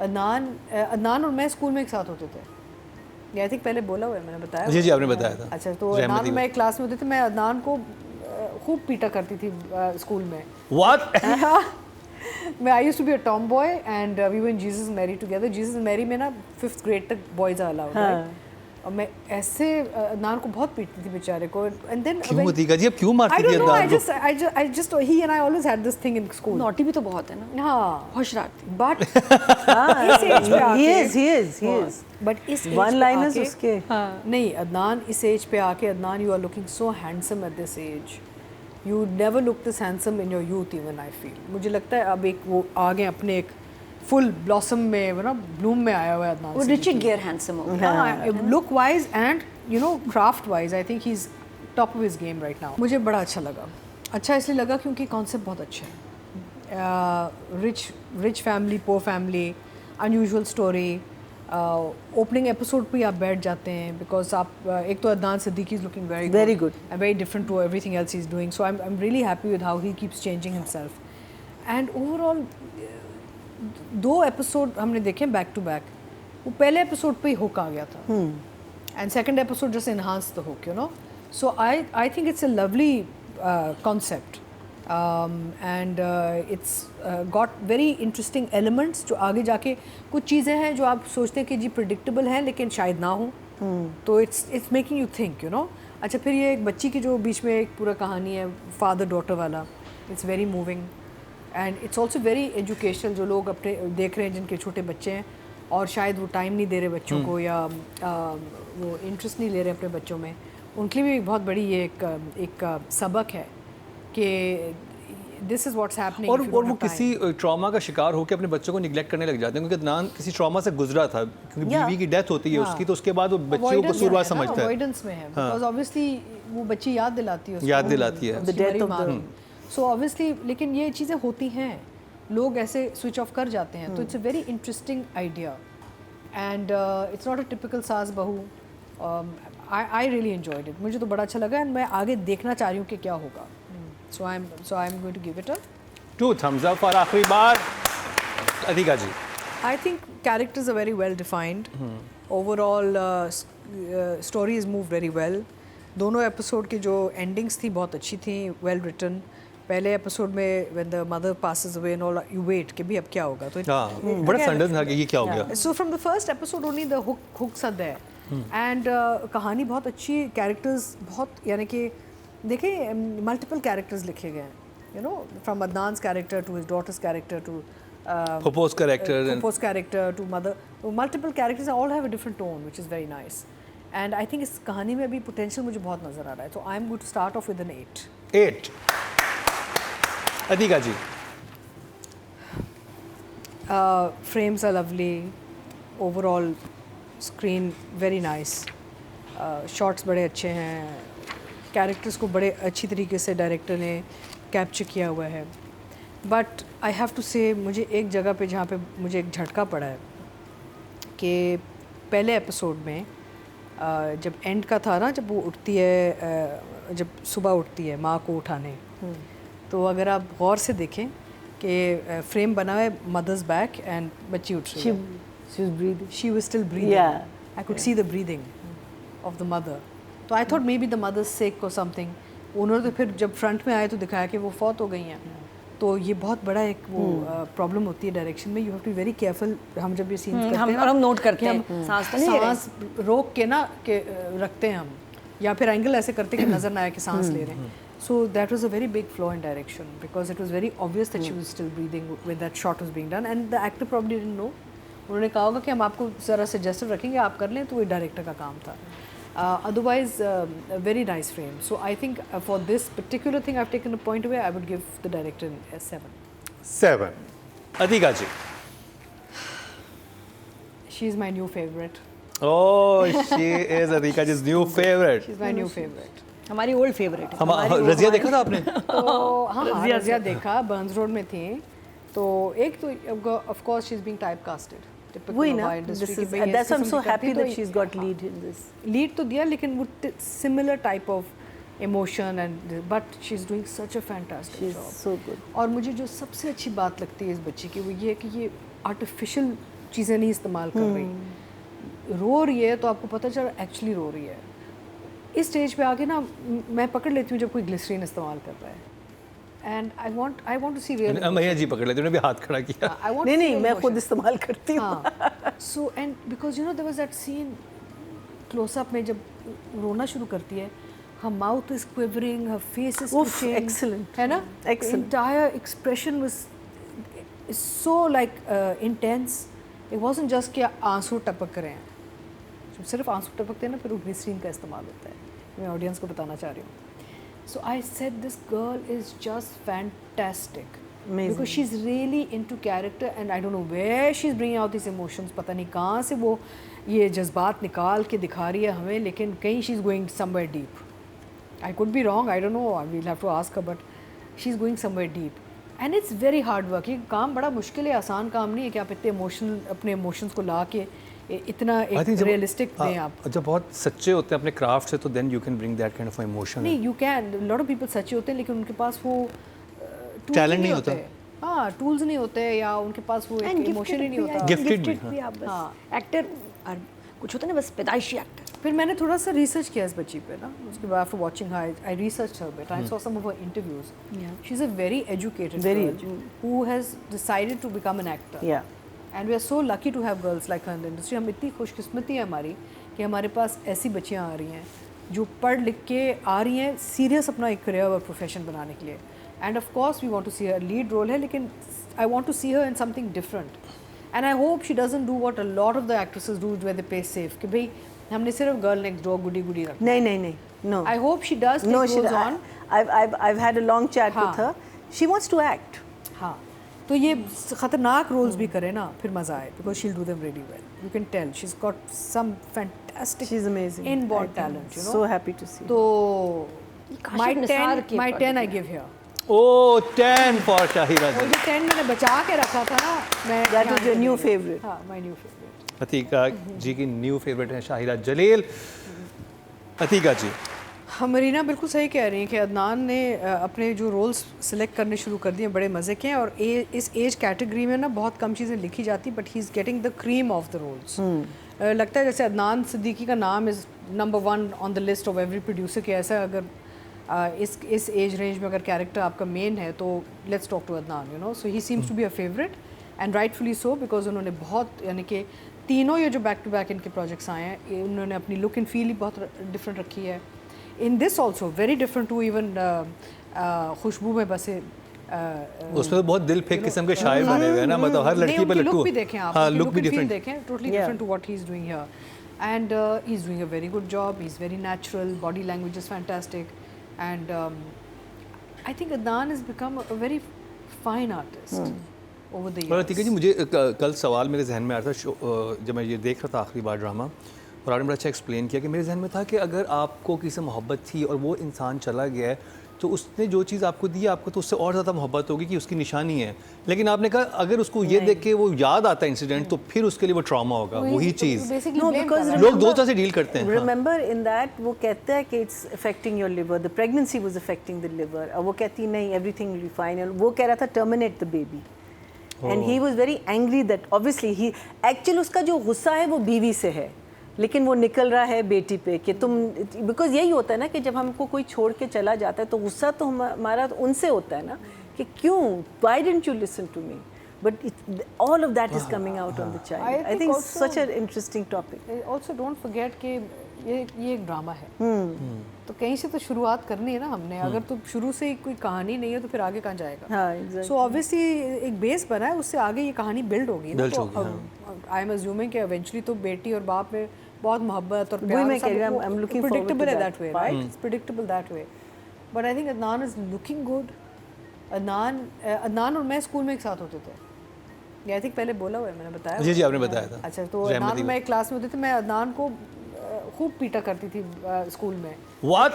अदनान और मैं स्कूल में एक साथ होते थे। आई थिंक पहले बोला हुआ है, मैंने बताया। जी आपने बताया था। अच्छा, तो अदनान और मैं एक क्लास में होते थे। मैं अदनान को खूब पीटा करती थी स्कूल में। What? मैं I used to be a tomboy and we were in Jesus Mary together. Jesus Mary में ना 5th ग्रेड तक बॉयज आर अलाउड, राइट? और मैं ऐसे अदनान को बहुत पीटती थी बेचारे को। एंड देन क्यों अतीका जी, अब क्यों मारती थी अदनान को? I just he and I always had this thing in school. Naughty भी तो बहुत है ना। हाँ, बहुत शरारती। बट इस एज पे आके he is बट इस एज one पे liners आके उसके नहीं, अदनान इस एज पे आके, Adnan you are looking so handsome at this age. You never look this handsome in your youth even, I feel. मुझे लगता है अब एक वो आगे अपने एक फुल ब्लॉसम में ना ब्लूम में आया हुआ है अदनान। वो रिचर्ड गियर हैंडसम हो गया। Look wise and you know craft wise I think he is top of his game right now. मुझे बड़ा अच्छा लगा। अच्छा इसलिए लगा क्योंकि कॉन्सेप्ट बहुत अच्छा है। Rich family, poor family, unusual story. Opening episode पे आप बैठ जाते हैं बिकॉज आप एक तो Adnan Siddiqui is looking very good and very different to everything else he is doing. So I am really happy with how he keeps changing himself. And overall 2 episode हमने देखे बैक टू बैक। वो पहले episode पे ही hook आ गया था and second episode just enhance the hook, you know. So I think it's a lovely concept and it's got very interesting elements जो आगे जाके कुछ चीज़ें हैं जो आप सोचते हैं कि जी प्रिडिक्टेबल हैं लेकिन शायद ना हो। तो it's making you think, you know. अच्छा, फिर ये एक बच्ची की जो बीच में एक पूरा कहानी है फादर डॉटर वाला, it's very moving and it's also very educational. जो लोग अपने देख रहे हैं जिनके छोटे बच्चे हैं और शायद वो टाइम नहीं दे रहे बच्चों को या वो इंटरेस्ट नहीं ले रहे अपने बच्चों में, उनके लिए भी बहुत बड़ी ये एक सबक है कि दिस इज़ व्हाट्स हैपनिंग। और वो किसी ट्रॉमा का शिकार होकर अपने बच्चों को निगलेक्ट करने लग जाते हैं क्योंकि अदनान किसी ट्रॉमा से गुजरा था क्योंकि बीवी की डेथ होती है उसकी, तो उसके बाद वो बच्चे को कसूरवार समझता है। अवॉइडेंस में है बिकॉज़ ऑब्वियसली वो बच्ची याद दिलाती है उसको, याद दिलाती है the death of. So obviously लेकिन ये चीज़ें होती हैं, लोग ऐसे स्विच ऑफ कर जाते हैं। तो it's a very interesting idea and it's not a typical सास बहू। I really enjoyed it. मुझे तो बड़ा अच्छा लगा एंड मैं आगे देखना चाह रही हूँ कि क्या होगा। So I am going to give it a 2 thumbs up और आखिरी बार Atika ji. I think characters are very well defined. Overall, story is moved very well. दोनों एपिसोड की जो एंडिंग्स थी बहुत अच्छी थी, वेल रिटन। पहले एपिसोड में when the mother passes away and all, you wait कि भी अब क्या होगा। तो हाँ, बड़ा सडन था कि ये क्या हो गया। So from the first episode only the hooks are there. And कहानी बहुत अच्छी, कैरेक्टर्स बहुत, यानी कि देखिए मल्टीपल कैरेक्टर्स लिखे गए हैं, you know, from Adnan's character to his daughter's character to Popo's character to mother. Multiple characters all have a different tone, which is very nice. And I think इस कहानी में अभी potential मुझे बहुत नज़र आ रहा है। तो I'm going to start off with an 8. 8 Atika ji. Frames are lovely. Overall screen very nice. Shots बड़े अच्छे हैं। Characters को बड़े अच्छी तरीके से डायरेक्टर ने कैप्चर किया हुआ है। बट आई हैव टू से मुझे एक जगह पे जहाँ पे मुझे एक झटका पड़ा है कि पहले एपिसोड में जब एंड का था ना, जब वो उठती है, जब सुबह उठती है माँ को उठाने, तो अगर आप गौर से देखें कि फ्रेम बना है मदर्स बैक एंड बच्ची उठ रही है, she was still breathing, I could see the breathing of the mother. तो I thought maybe the mother's sick और समथिंग। उन्होंने तो फिर जब फ्रंट में आए तो दिखाया कि वो फौत हो गई हैं। तो ये बहुत बड़ा एक वो प्रॉब्लम होती है डायरेक्शन में। You have to be very careful. हम जब ये सीन्स करते हैं हम नोट करते हैं, सांस रोक के ना के रखते हैं हम, या फिर एंगल ऐसे करते कि नज़र ना आए कि सांस ले रहे हैं। So that was a very big flaw in direction because it was very obvious that she was still breathing when that shot was being done and the actor probably didn't know. उन्होंने कहा होगा कि हम आपको ज़रा suggestive रखेंगे, आप कर लें, तो वो डायरेक्टर का काम था। Otherwise, a very nice frame. So I think for this particular thing, I've taken a point away. I would give the director a 7. 7 Atika ji. She's my new favorite. Oh, she is Atika जी's new favorite. She's my new favorite. हमारी old favourite है। हम रज़िया देखा था आपने? तो हाँ, रज़िया देखा, बर्न्स रोड में थी। तो एक तो of course she's being typecasted. वही ना, that's why I'm so happy that she's got lead in this. Lead तो दिया, लेकिन वो similar type of emotion and but she's doing such a fantastic job. She's so good. और मुझे जो सबसे अच्छी बात लगती है इस बच्ची की वो ये है कि ये artificial चीज़ें नहीं इस्तेमाल कर रही, रो रही है तो आपको पता चल एक्चुअली रो रही है। इस स्टेज पे आके ना मैं पकड़ लेती हूँ जब कोई ग्लिसरीन इस्तेमाल कर रहा है, and I want to see real. मैया जी पकड़ लेते, उन्होंने भी हाथ खड़ा किया। नहीं मैं खुद इस्तेमाल करती हूँ। So and because you know there was that scene close up में जब रोना शुरू करती है, her mouth is quivering, her face is twitching, excellent, है ना, excellent. entire expression was so like intense. It wasn't just कि आंसू टपक रहे हैं, जब सिर्फ आंसू टपकते हैं ना फिर ग्लिसरीन का इस्तेमाल होता है। मैं ऑडियंस को बताना चाह रही हूँ। So I said this girl is just fantastic. Amazing. Because she's really into character and I don't know where she's bringing out these emotions. पता नहीं कहाँ से वो ये जज्बात निकाल के दिखा रही है हमें, लेकिन कहीं she's going somewhere deep. I could be wrong, I don't know, we'll have to ask her, but she's going somewhere deep. And it's very hard work. ये काम बड़ा मुश्किल है, आसान काम नहीं है कि आप इतने अपने इमोशंस को ला के इतना एक रियलिस्टिक दें आप। जब बहुत सच्चे होते हैं अपने क्राफ्ट से तो then you can bring that kind of emotion. नहीं, you can, lot of people सच्चे होते हैं लेकिन उनके पास वो टैलेंट नहीं होता। हाँ, टूल्स नहीं होते या उनके पास वो इमोशन ही नहीं होता। गिफ्टेड भी आप बस एक्टर कुछ होता है ना, बस पैदाइशी एक्टर। फिर मैंने थोड़ा सा रिसर्च किया इस बच्ची पे ना, उसके बाद after watching her I research her bit, I saw some of her interviews. She is a very educated girl who has decided to become an actor. And we are so lucky to have girls like her in the industry. हम इतनी खुशकिस्मती है हमारी कि हमारे पास ऐसी बच्चियाँ आ रही हैं जो पढ़ लिख के आ रही हैं सीरियस अपना एक करियर और प्रोफेशन बनाने के लिए। And of course we want to see her lead role है, लेकिन I want to see her in something different. And I hope she doesn't do what a lot of the actresses do where they play safe, कि भाई हमने सिर्फ girl next door goody goody रखा। नहीं no. I hope she does take roles on. I've had a long chat with her. She wants to act. हाँ, तो ये खतरनाक रोल्स भी करे ना फिर मजा आए, because she'll do them really well. You can tell she's got some fantastic. She's amazing. Inborn talent, you know. So happy to see. तो my 10 I give here. Oh, 10 for Shahira और ji. ये 10 मैंने बचा के रखा था ना, मैं That was your new favorite. हाँ, my new favorite. अतीका जी की न्यू फेवरेट है शाहिरा जलील। अतीका जी, मरीना बिल्कुल सही कह रही हैं कि अदनान ने अपने जो रोल्स सिलेक्ट करने शुरू कर दिए बड़े मज़े के हैं, और इस एज कैटेगरी में ना बहुत कम चीज़ें लिखी जाती, but he is getting the cream of the roles. लगता है जैसे अदनान सिद्दीकी का नाम is number 1 on the list of every producer कि ऐसा अगर इस एज रेंज में अगर कैरेक्टर आपका मेन है तो let's talk to Adnan, you know. So he seems to be a favourite and rightfully so, because उन्होंने बहुत, यानी कि तीनों ये जो बैक टू बैक इनके प्रोजेक्ट्स आए हैं, उन्होंने अपनी लुक एंड फील ही बहुत डिफरेंट रखी है। In this also very different to even खुशबू में बसे उसमें तो बहुत दिल फेंक किस्म के शायर बने हुए हैं ना, मतलब हर लड़की पे लट्टू। लुक भी देखें आप, हाँ, लुक भी डिफरेंट डिफरेंट देखें, totally different to what he is doing here, and he is doing a very good job. He is very natural, body language is fantastic, and I think Adnan has become a very fine artist over the years. और अतीका जी, मुझे कल सवाल मेरे जहन में आया था जब मैं ये देख रहा था आखिरी बार ड्रामा, और आपने बड़ा अच्छा एक्सप्लेन किया कि मेरे जहन में था कि अगर आपको किसी से मोहब्बत थी और वो इंसान चला गया है तो उसने जो चीज़ आपको दी आपको तो उससे और ज़्यादा मोहब्बत होगी कि उसकी निशानी है, लेकिन आपने कहा अगर उसको ये देख के वो याद आता है इंसिडेंट तो फिर उसके लिए वो ट्रॉमा होगा, वही चीज़। लोग दो तरह से डील करते हैं। Remember in that वो कहता है कि it's affecting your liver, the pregnancy was affecting the liver, और वो कहती नहीं everything will be fine, और वो कह रहा था terminate the baby, and he was very angry that obviously he actually उसका जो गुस्सा है वो बीवी से है, लेकिन वो निकल रहा है बेटी पे कि तुम, बिकॉज यही होता है ना कि जब हमको कोई छोड़ के चला जाता है तो गुस्सा तो हमारा उनसे होता है ना कि क्यों, why didn't you listen to me, but all of that is coming out on the child. I think such an interesting topic. Also don't forget कि ये एक ड्रामा है, तो कहीं से तो शुरुआत करनी है ना हमने। अगर तो शुरू से ही कोई कहानी नहीं है तो फिर आगे कहाँ जाएगा। सो ऑब्वियसली एक बेस बना है, उससे आगे ये कहानी बिल्ड होगी ना। तो आई एम अज्यूमिंग कि इवेंचुअली तो बेटी और बाप में बहुत मोहब्बत और प्यार, प्रेडिक्टेबल है that way, right, it's predictable that way. But I think Adnan is looking good. Adnan और मैं स्कूल में एक साथ होते थे, आई थिंक पहले बोला हुआ है, मैंने बताया। जी जी, आपने बताया था। अच्छा, तो अदनान और मैं एक क्लास में होते थे, मैं अदनान को खूब पीटा करती थी स्कूल में। What?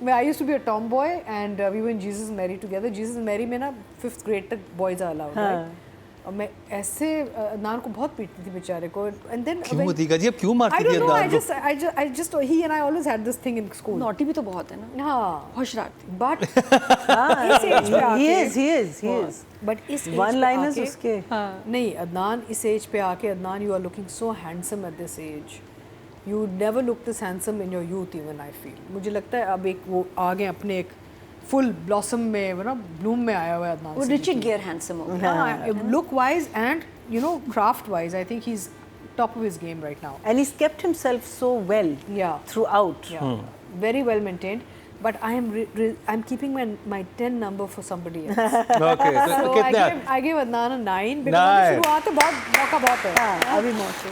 मैं I used to be a tomboy and we were in Jesus Mary together. Jesus Mary में ना 5th ग्रेड तक बॉयज आर अलाउड, और मैं ऐसे अदनान को बहुत पीटती थी बेचारे को एंड देन क्यों होती जी, अब क्यों I मारती थी don't know, अदनान को? I just he and I always had this thing in school. Naughty भी तो बहुत है ना, हाँ, बहुत शरारती। but इस एज पे आके he is. but इस एज One पे liners आके उसके. नहीं अदनान इस एज पे आके Adnan you are looking so handsome at this age. You never looked this handsome in your youth even I feel. मुझे लगता है अब एक वो आ गए अपने एक फुल ब्लॉसम में वो ना ब्लूम में आया हुआ है अदनान वो रिचर्ड गियर हैंडसम हो गया। हाँ look wise and you know craft wise I think he's top of his game right now. And he's kept himself so well Yeah. throughout. Yeah. Very well maintained. But I am I'm keeping my 10 number for somebody else. Okay, तो So कितने I gave Adnan a 9 because Nine. शुरुआत है बहुत मौका बहुत है. हाँ, अभी मौसम